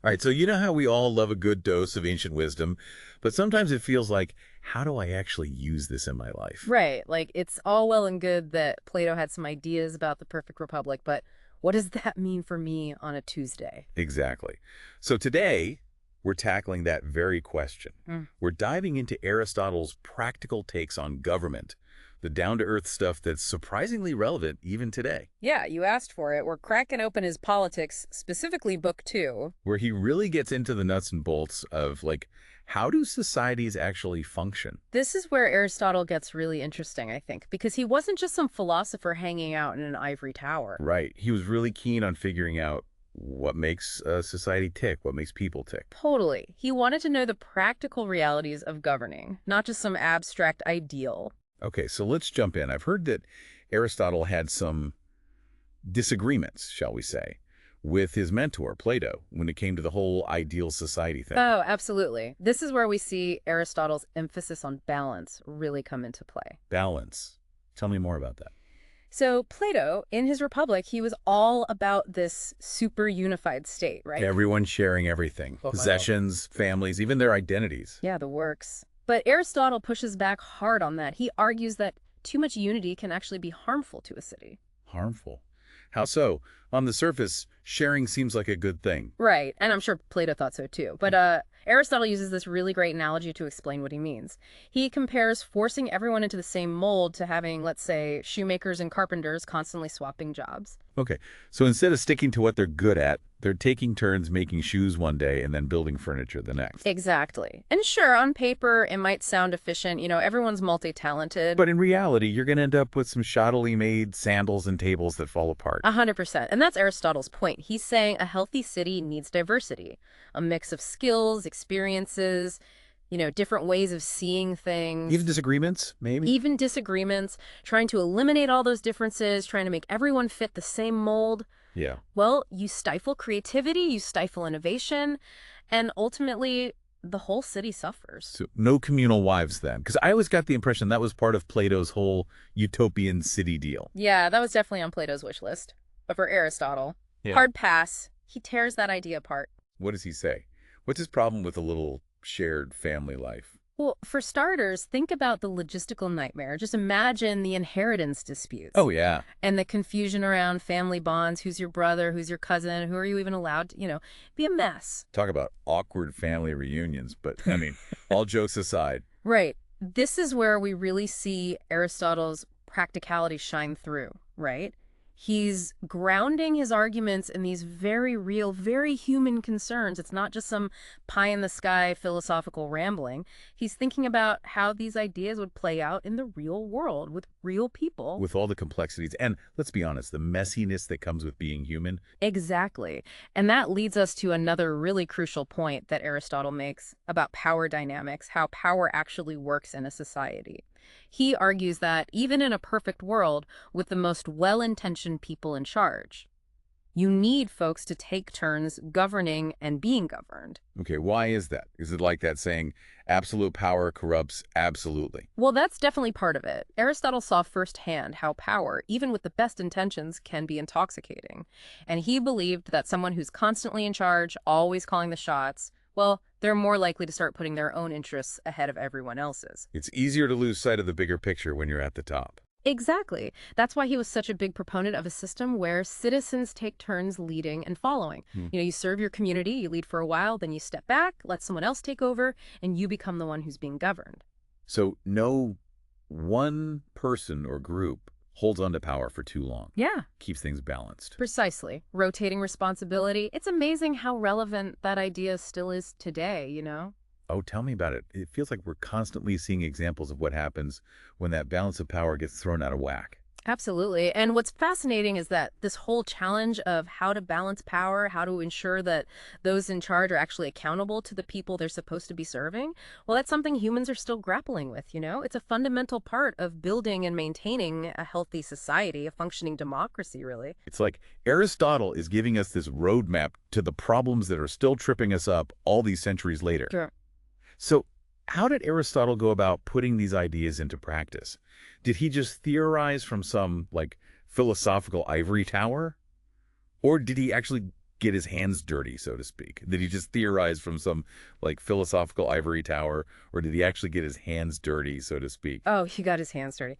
All right, so you know how we all love a good dose of ancient wisdom, but sometimes it feels like, how do I actually use this in my life? Right. Like, it's all well and good that Plato had some ideas about the perfect republic, but what does that mean for me on a Tuesday? Exactly. So today, we're tackling that very question. Mm. We're diving into Aristotle's practical takes on government, the down-to-earth stuff that's surprisingly relevant even today, Yeah, you asked for it. We're cracking open his politics, specifically book two. where he really gets into the nuts and bolts of, like, how do societies actually function? This is where Aristotle gets really interesting, I think, because he wasn't just some philosopher hanging out in an ivory tower. Right. He was really keen on figuring out what makes society tick, what makes people tick. Totally. He wanted to know the practical realities of governing, not just some abstract ideal. Okay, so let's jump in. I've heard that Aristotle had some disagreements, shall we say, with his mentor, Plato, when it came to the whole ideal society thing. Oh, absolutely. This is where we see Aristotle's emphasis on balance really come into play. Balance. Tell me more about that. So, Plato, in his Republic, he was all about this super unified state, right? Everyone sharing everything. Oh, my God. Possessions, families, even their identities. Yeah, the works. But Aristotle pushes back hard on that. He argues that too much unity can actually be harmful to a city. Harmful. How so? On the surface, sharing seems like a good thing. Right, and I'm sure Plato thought so too. But Aristotle uses this really great analogy to explain what he means. He compares forcing everyone into the same mold to having, let's say, shoemakers and carpenters constantly swapping jobs. Okay, so instead of sticking to what they're good at, they're taking turns making shoes one day and then building furniture the next. Exactly. And sure, on paper, it might sound efficient. Everyone's multi-talented. But in reality, you're going to end up with some shoddily made sandals and tables that fall apart. 100%. And that's Aristotle's point. He's saying a healthy city needs diversity, a mix of skills, experiences, different ways of seeing things. Even disagreements, maybe? Even disagreements, trying to eliminate all those differences, trying to make everyone fit the same mold. Yeah. Well, you stifle creativity, you stifle innovation, and ultimately, the whole city suffers. So no communal wives then? Because I always got the impression that was part of Plato's whole utopian city deal. Yeah, that was definitely on Plato's wish list. But for Aristotle, Yeah. hard pass. He tears that idea apart. What does he say? What's his problem with a little shared family life? Well, for starters, think about the logistical nightmare. Just imagine the inheritance disputes. Oh, yeah. And the confusion around family bonds. Who's your brother? Who's your cousin? Who are you even allowed to, be a mess. Talk about awkward family reunions. But, I mean, all jokes aside. Right. This is where we really see Aristotle's practicality shine through, right? He's grounding his arguments in these very real, very human concerns. It's not just some pie-in-the-sky philosophical rambling. He's thinking about how these ideas would play out in the real world with real people. With all the complexities. And let's be honest, the messiness that comes with being human. Exactly. And that leads us to another really crucial point that Aristotle makes about power dynamics, how power actually works in a society. He argues that even in a perfect world with the most well-intentioned people in charge, you need folks to take turns governing and being governed. Okay, why is that? Is it like that saying, absolute power corrupts absolutely? Well, that's definitely part of it. Aristotle saw firsthand how power, even with the best intentions, can be intoxicating. And he believed that someone who's constantly in charge, always calling the shots, well, they're more likely to start putting their own interests ahead of everyone else's. It's easier to lose sight of the bigger picture when you're at the top. Exactly. That's why he was such a big proponent of a system where citizens take turns leading and following. You serve your community, you lead for a while, then you step back, let someone else take over, and you become the one who's being governed. So no one person or group holds on to power for too long. Yeah. Keeps things balanced. Precisely. Rotating responsibility. It's amazing how relevant that idea still is today. Oh, tell me about it. It feels like we're constantly seeing examples of what happens when that balance of power gets thrown out of whack. Absolutely. And what's fascinating is that this whole challenge of how to balance power, how to ensure that those in charge are actually accountable to the people they're supposed to be serving, well, that's something humans are still grappling with. It's a fundamental part of building and maintaining a healthy society, a functioning democracy, really. It's like Aristotle is giving us this roadmap to the problems that are still tripping us up all these centuries later. Sure. So how did Aristotle go about putting these ideas into practice? Did he just theorize from some, philosophical ivory tower? Or did he actually get his hands dirty, so to speak? Did he just theorize from some, like, philosophical ivory tower, or did he actually get his hands dirty, so to speak? Oh, he got his hands dirty.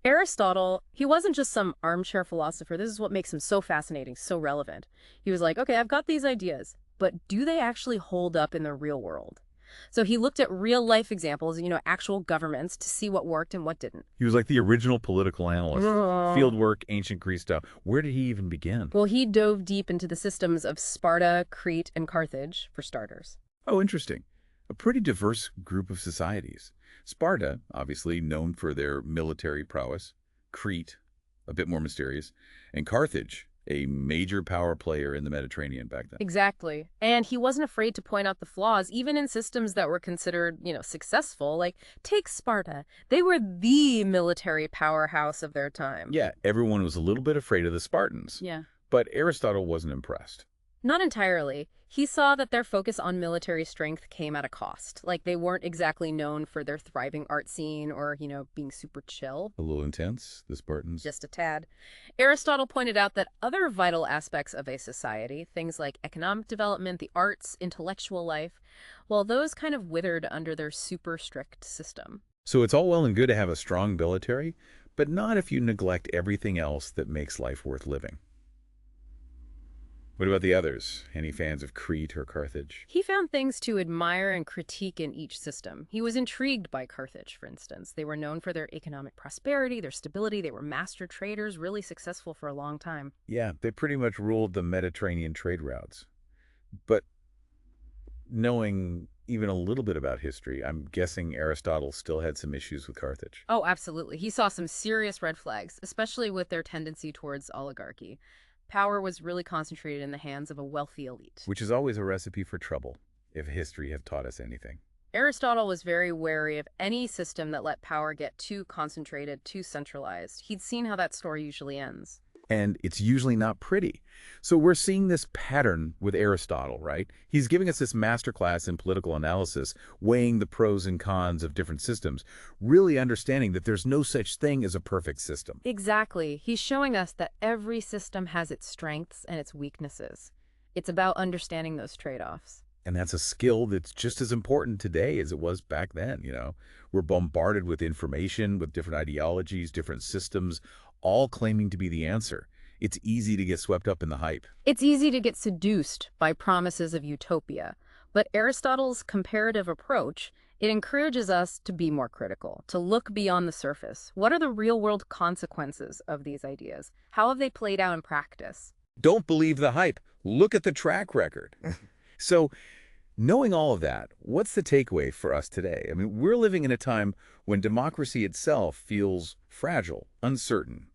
Aristotle, he wasn't just some armchair philosopher. This is what makes him so fascinating, so relevant. He was like, okay, I've got these ideas, but do they actually hold up in the real world? So he looked at real life examples, actual governments to see what worked and what didn't. He was like the original political analyst. Fieldwork, ancient Greece style. Where did he even begin? Well, he dove deep into the systems of Sparta, Crete, and Carthage, for starters. Oh, interesting. A pretty diverse group of societies. Sparta, obviously known for their military prowess. Crete, a bit more mysterious. And Carthage, a major power player in the Mediterranean back then. Exactly. And he wasn't afraid to point out the flaws, even in systems that were considered, successful. Like, take Sparta. They were the military powerhouse of their time. Yeah, everyone was a little bit afraid of the Spartans. Yeah. But Aristotle wasn't impressed. Not entirely. He saw that their focus on military strength came at a cost. Like, they weren't exactly known for their thriving art scene or, being super chill. A little intense, the Spartans. Just a tad. Aristotle pointed out that other vital aspects of a society, things like economic development, the arts, intellectual life, well, those kind of withered under their super strict system. So it's all well and good to have a strong military, but not if you neglect everything else that makes life worth living. What about the others? Any fans of Crete or Carthage? He found things to admire and critique in each system. He was intrigued by Carthage, for instance. They were known for their economic prosperity, their stability. They were master traders, really successful for a long time. Yeah, they pretty much ruled the Mediterranean trade routes. But knowing even a little bit about history, I'm guessing Aristotle still had some issues with Carthage. Oh, absolutely. He saw some serious red flags, especially with their tendency towards oligarchy. Power was really concentrated in the hands of a wealthy elite. Which is always a recipe for trouble, if history have taught us anything. Aristotle was very wary of any system that let power get too concentrated, too centralized. He'd seen how that story usually ends. And it's usually not pretty. So we're seeing this pattern with Aristotle, right? He's giving us this masterclass in political analysis, weighing the pros and cons of different systems, really understanding that there's no such thing as a perfect system. Exactly. He's showing us that every system has its strengths and its weaknesses. It's about understanding those trade-offs. And that's a skill that's just as important today as it was back then, We're bombarded with information, with different ideologies, different systems, all claiming to be the answer. It's easy to get swept up in the hype. It's easy to get seduced by promises of utopia. But Aristotle's comparative approach, it encourages us to be more critical, to look beyond the surface. What are the real-world consequences of these ideas? How have they played out in practice? Don't believe the hype. Look at the track record. So, knowing all of that, what's the takeaway for us today? I mean, we're living in a time when democracy itself feels fragile, uncertain.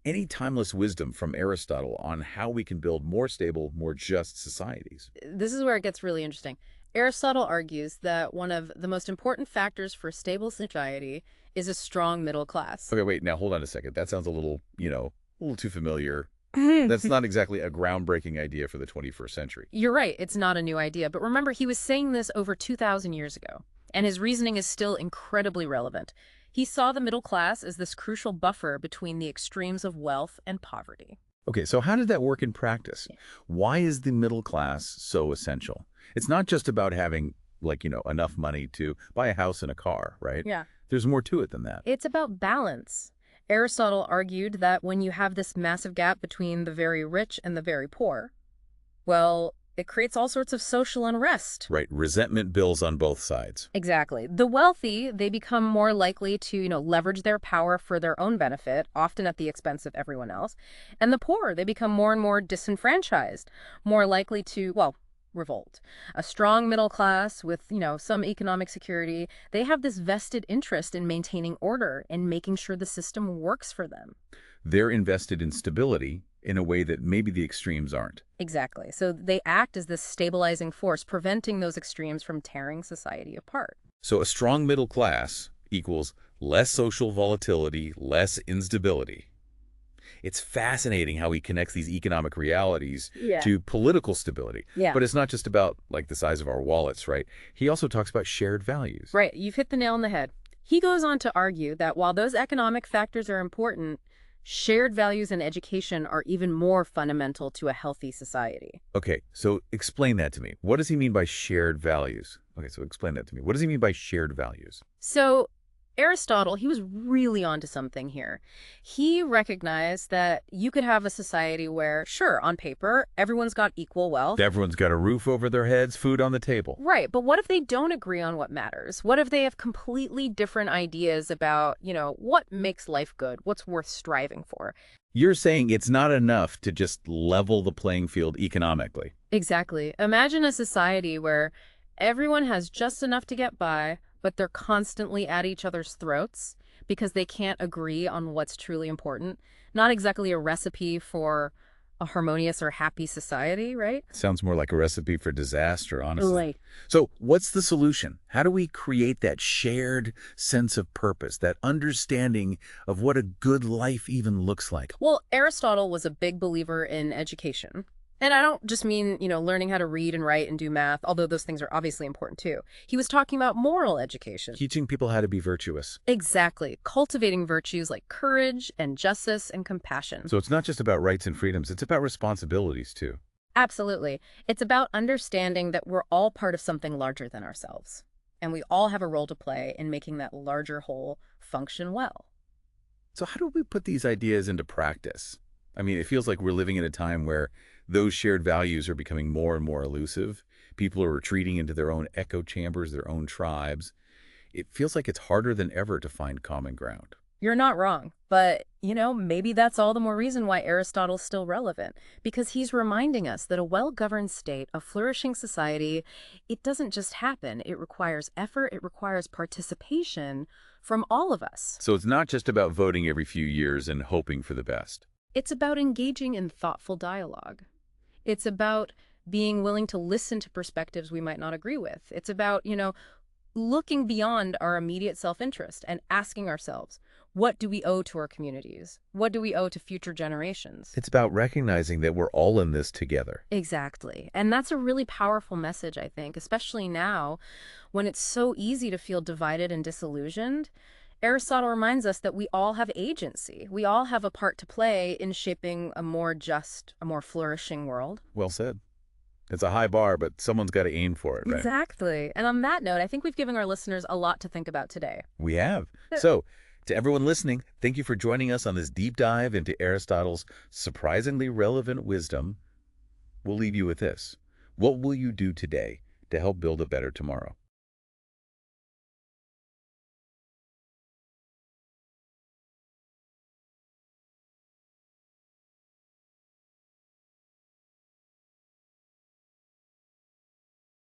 Any timeless wisdom from Aristotle on how we can build more stable, more just societies? This is where it gets really interesting. Aristotle argues that one of the most important factors for a stable society is a strong middle class. Okay, wait, now hold on a second. That sounds a little, a little too familiar. That's not exactly a groundbreaking idea for the 21st century. You're right, it's not a new idea. But remember, he was saying this over 2,000 years ago, and his reasoning is still incredibly relevant. He saw the middle class as this crucial buffer between the extremes of wealth and poverty. Okay, so how did that work in practice? Why is the middle class so essential? It's not just about having, enough money to buy a house and a car, right? Yeah. There's more to it than that. It's about balance. Aristotle argued that when you have this massive gap between the very rich and the very poor, well, it creates all sorts of social unrest. Right, resentment builds on both sides. Exactly. The wealthy, they become more likely to, leverage their power for their own benefit, often at the expense of everyone else. And the poor, they become more and more disenfranchised, more likely to, revolt. A strong middle class with, some economic security, they have this vested interest in maintaining order and making sure the system works for them. They're invested in stability in a way that maybe the extremes aren't. Exactly. So they act as this stabilizing force, preventing those extremes from tearing society apart. So a strong middle class equals less social volatility, less instability. It's fascinating how he connects these economic realities to political stability. Yeah. But it's not just about, the size of our wallets, right? He also talks about shared values. Right. You've hit the nail on the head. He goes on to argue that while those economic factors are important, Shared values in education are even more fundamental to a healthy society. Okay, so explain that to me. What does he mean by shared values? Okay, so explain that to me. What does he mean by shared values? So Aristotle, he was really onto something here. He recognized that you could have a society where, sure, on paper, everyone's got equal wealth. Everyone's got a roof over their heads, food on the table. Right, but what if they don't agree on what matters? What if they have completely different ideas about, what makes life good, what's worth striving for? You're saying it's not enough to just level the playing field economically. Exactly. Imagine a society where everyone has just enough to get by, but they're constantly at each other's throats because they can't agree on what's truly important. Not exactly a recipe for a harmonious or happy society, right? Sounds more like a recipe for disaster, honestly. Right. So what's the solution? How do we create that shared sense of purpose, that understanding of what a good life even looks like? Well, Aristotle was a big believer in education. And I don't just mean, learning how to read and write and do math, although those things are obviously important too. He was talking about moral education. Teaching people how to be virtuous. Exactly. Cultivating virtues like courage and justice and compassion. So it's not just about rights and freedoms, it's about responsibilities too. Absolutely. It's about understanding that we're all part of something larger than ourselves. And we all have a role to play in making that larger whole function well. So how do we put these ideas into practice? I mean, it feels like we're living in a time where those shared values are becoming more and more elusive. People are retreating into their own echo chambers, their own tribes. It feels like it's harder than ever to find common ground. You're not wrong, but, maybe that's all the more reason why Aristotle's still relevant, because he's reminding us that a well-governed state, a flourishing society, it doesn't just happen. It requires effort, it requires participation from all of us. So it's not just about voting every few years and hoping for the best. It's about engaging in thoughtful dialogue. It's about being willing to listen to perspectives we might not agree with. It's about, looking beyond our immediate self-interest and asking ourselves, what do we owe to our communities? What do we owe to future generations? It's about recognizing that we're all in this together. Exactly. And that's a really powerful message, I think, especially now when it's so easy to feel divided and disillusioned. Aristotle reminds us that we all have agency. We all have a part to play in shaping a more just, a more flourishing world. Well said. It's a high bar, but someone's got to aim for it, right? Exactly. And on that note, I think we've given our listeners a lot to think about today. We have. So, to everyone listening, thank you for joining us on this deep dive into Aristotle's surprisingly relevant wisdom. We'll leave you with this. What will you do today to help build a better tomorrow?